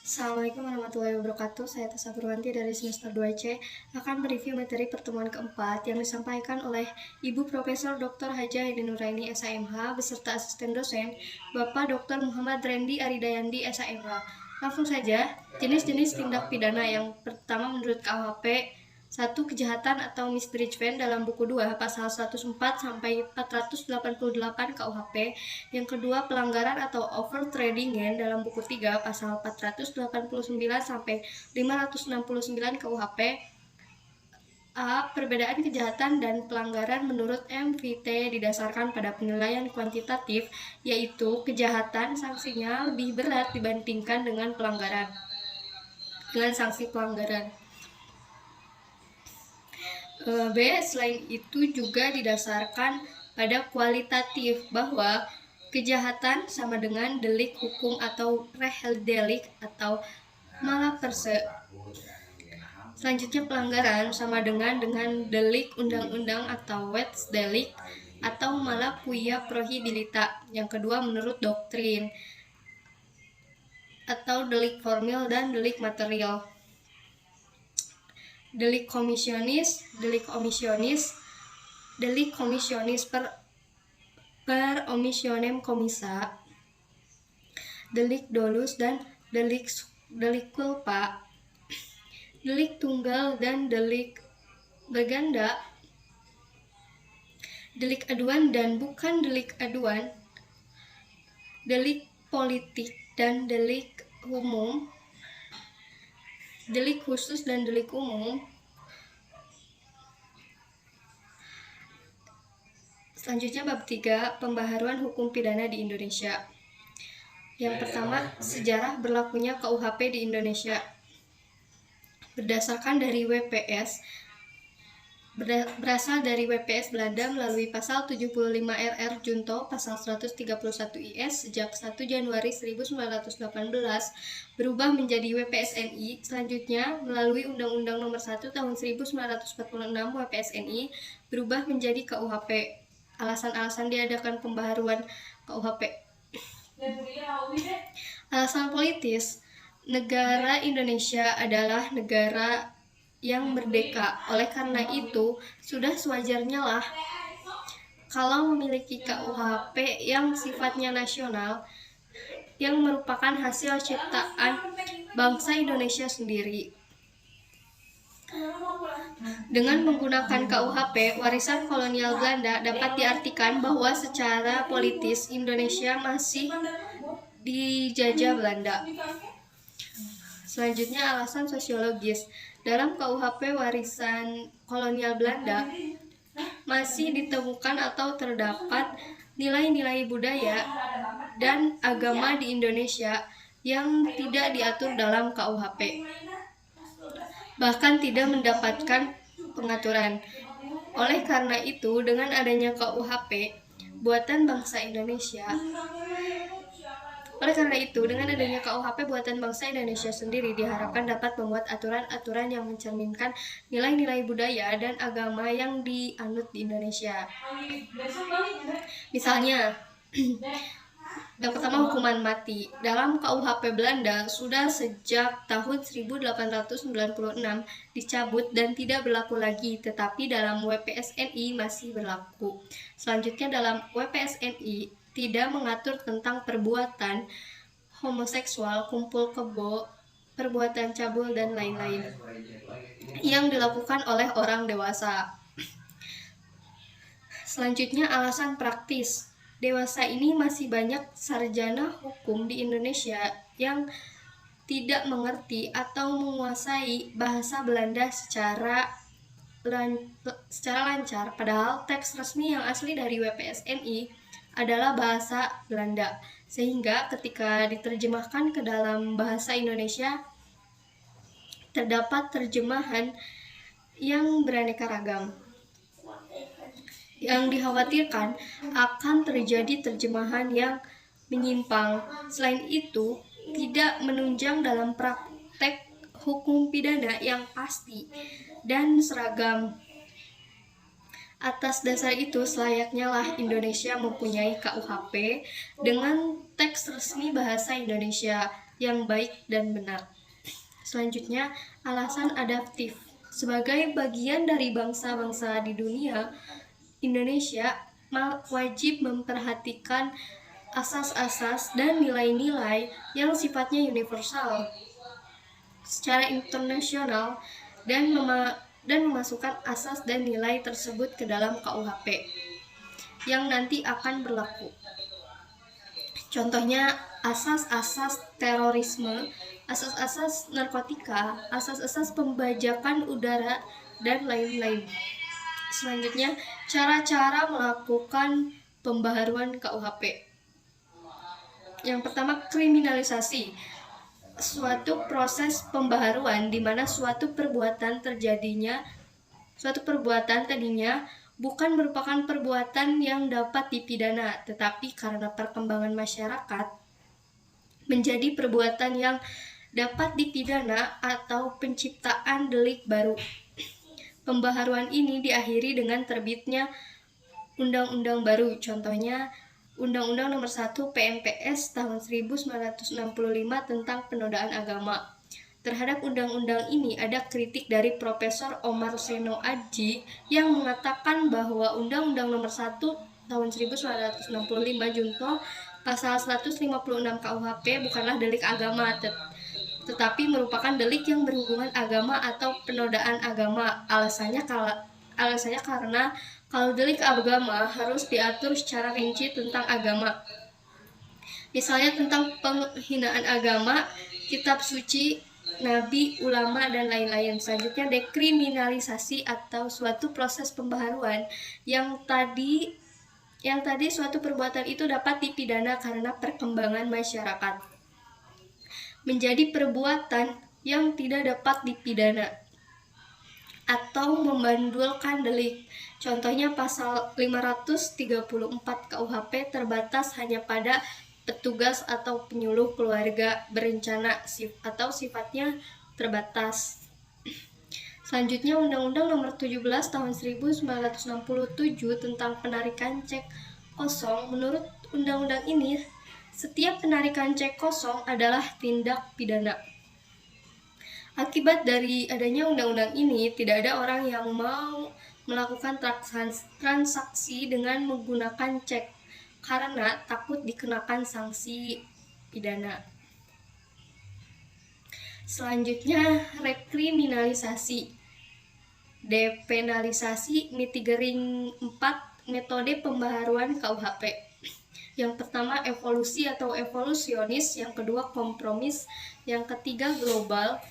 Assalamualaikum warahmatullahi wabarakatuh. Saya Tessa Purwanti dari semester 2C akan mereview materi pertemuan keempat yang disampaikan oleh Ibu Profesor Dr. Haja Edi Nuraini SAMH beserta asisten dosen Bapak Dr. Muhammad Rendi Aridayandi SAMH. Langsung saja, jenis-jenis tindak pidana yang pertama menurut KUHP 1. Kejahatan atau misdreavement dalam buku 2 pasal 104 sampai 488 KUHP. Yang kedua, pelanggaran atau overtrading dalam buku 3 pasal 489 sampai 569 KUHP. A. Perbedaan kejahatan dan pelanggaran menurut MVT didasarkan pada penilaian kuantitatif, yaitu kejahatan sanksinya lebih berat dibandingkan dengan sanksi pelanggaran. B. Selain itu juga didasarkan pada kualitatif bahwa kejahatan sama dengan delik hukum atau reheldelik atau malaperse. Selanjutnya pelanggaran sama dengan delik undang-undang atau wetsdelik atau malaquia prohibilita. Yang kedua menurut doktrin atau delik formil dan delik material. Delik komisionis per omissionem commissa, delik dolus dan delik culpa, delik tunggal dan delik berganda, delik aduan dan bukan delik aduan, delik politik dan delik umum, delik khusus dan delik umum. Selanjutnya bab 3, pembaharuan hukum pidana di Indonesia. Yang pertama, sejarah berlakunya KUHP di Indonesia. Berasal dari WPS Belanda melalui pasal 75 RR Junto pasal 131 IS sejak 1 Januari 1918 berubah menjadi WPSNI. Selanjutnya melalui Undang-Undang Nomor 1 Tahun 1946 WPSNI berubah menjadi KUHP. Alasan-alasan diadakan pembaharuan KUHP. Alasan politis. Negara Indonesia adalah negara yang merdeka. Oleh karena itu, sudah sewajarnya lah kalau memiliki KUHP yang sifatnya nasional, yang merupakan hasil ciptaan bangsa Indonesia sendiri. Dengan menggunakan KUHP, warisan kolonial Belanda dapat diartikan bahwa secara politis Indonesia masih dijajah Belanda. Selanjutnya alasan sosiologis. Dalam KUHP warisan kolonial Belanda masih ditemukan atau terdapat nilai-nilai budaya dan agama di Indonesia yang tidak diatur dalam KUHP, bahkan tidak mendapatkan pengaturan. Oleh karena itu, dengan adanya KUHP buatan bangsa Indonesia sendiri diharapkan dapat membuat aturan-aturan yang mencerminkan nilai-nilai budaya dan agama yang dianut di Indonesia. Misalnya, yang pertama hukuman mati. Dalam KUHP Belanda sudah sejak tahun 1896 dicabut dan tidak berlaku lagi, tetapi dalam WPSNI masih berlaku. Selanjutnya dalam WPSNI tidak mengatur tentang perbuatan homoseksual, kumpul kebo, perbuatan cabul dan lain-lain yang dilakukan oleh orang dewasa. Selanjutnya alasan praktis. Dewasa ini masih banyak sarjana hukum di Indonesia yang tidak mengerti atau menguasai bahasa Belanda secara lancar, padahal teks resmi yang asli dari WPSNI adalah bahasa Belanda, sehingga ketika diterjemahkan ke dalam bahasa Indonesia terdapat terjemahan yang beraneka ragam. Yang dikhawatirkan akan terjadi terjemahan yang menyimpang. Selain itu, tidak menunjang dalam praktek hukum pidana yang pasti dan seragam. Atas dasar itu, selayaknya lah Indonesia mempunyai KUHP dengan teks resmi bahasa Indonesia yang baik dan benar. Selanjutnya, alasan adaptif. Sebagai bagian dari bangsa-bangsa di dunia, Indonesia wajib memperhatikan asas-asas dan nilai-nilai yang sifatnya universal secara internasional dan memasukkan asas dan nilai tersebut ke dalam KUHP yang nanti akan berlaku. Contohnya asas-asas terorisme, asas-asas narkotika, asas-asas pembajakan udara, dan lain-lain. Selanjutnya, cara-cara melakukan pembaharuan KUHP. Yang pertama, kriminalisasi. Suatu proses pembaharuan di mana suatu perbuatan tadinya bukan merupakan perbuatan yang dapat dipidana, tetapi karena perkembangan masyarakat menjadi perbuatan yang dapat dipidana atau penciptaan delik baru. Pembaharuan ini diakhiri dengan terbitnya undang-undang baru, contohnya Undang-Undang Nomor 1 PMPS tahun 1965 tentang penodaan agama. Terhadap undang-undang ini ada kritik dari Profesor Omar Seno Adji yang mengatakan bahwa Undang-Undang Nomor 1 tahun 1965 junto pasal 156 KUHP bukanlah delik agama, tetapi merupakan delik yang berhubungan agama atau penodaan agama. Alasannya karena kalau delik agama harus diatur secara rinci tentang agama. Misalnya tentang penghinaan agama, kitab suci, nabi, ulama, dan lain-lain. Selanjutnya, dekriminalisasi atau suatu proses pembaharuan yang tadi suatu perbuatan itu dapat dipidana karena perkembangan masyarakat menjadi perbuatan yang tidak dapat dipidana atau membandulkan delik. Contohnya pasal 534 KUHP terbatas hanya pada petugas atau penyuluh keluarga berencana atau sifatnya terbatas. Selanjutnya, Undang-Undang Nomor 17 Tahun 1967 tentang penarikan cek kosong. Menurut undang-undang ini, setiap penarikan cek kosong adalah tindak pidana. Akibat dari adanya undang-undang ini, tidak ada orang yang mau melakukan transaksi dengan menggunakan cek karena takut dikenakan sanksi pidana. Selanjutnya, rekriminalisasi. Depenalisasi mitigering 4 metode pembaharuan KUHP. Yang pertama, evolusi atau evolusionis, yang kedua kompromis, yang ketiga global,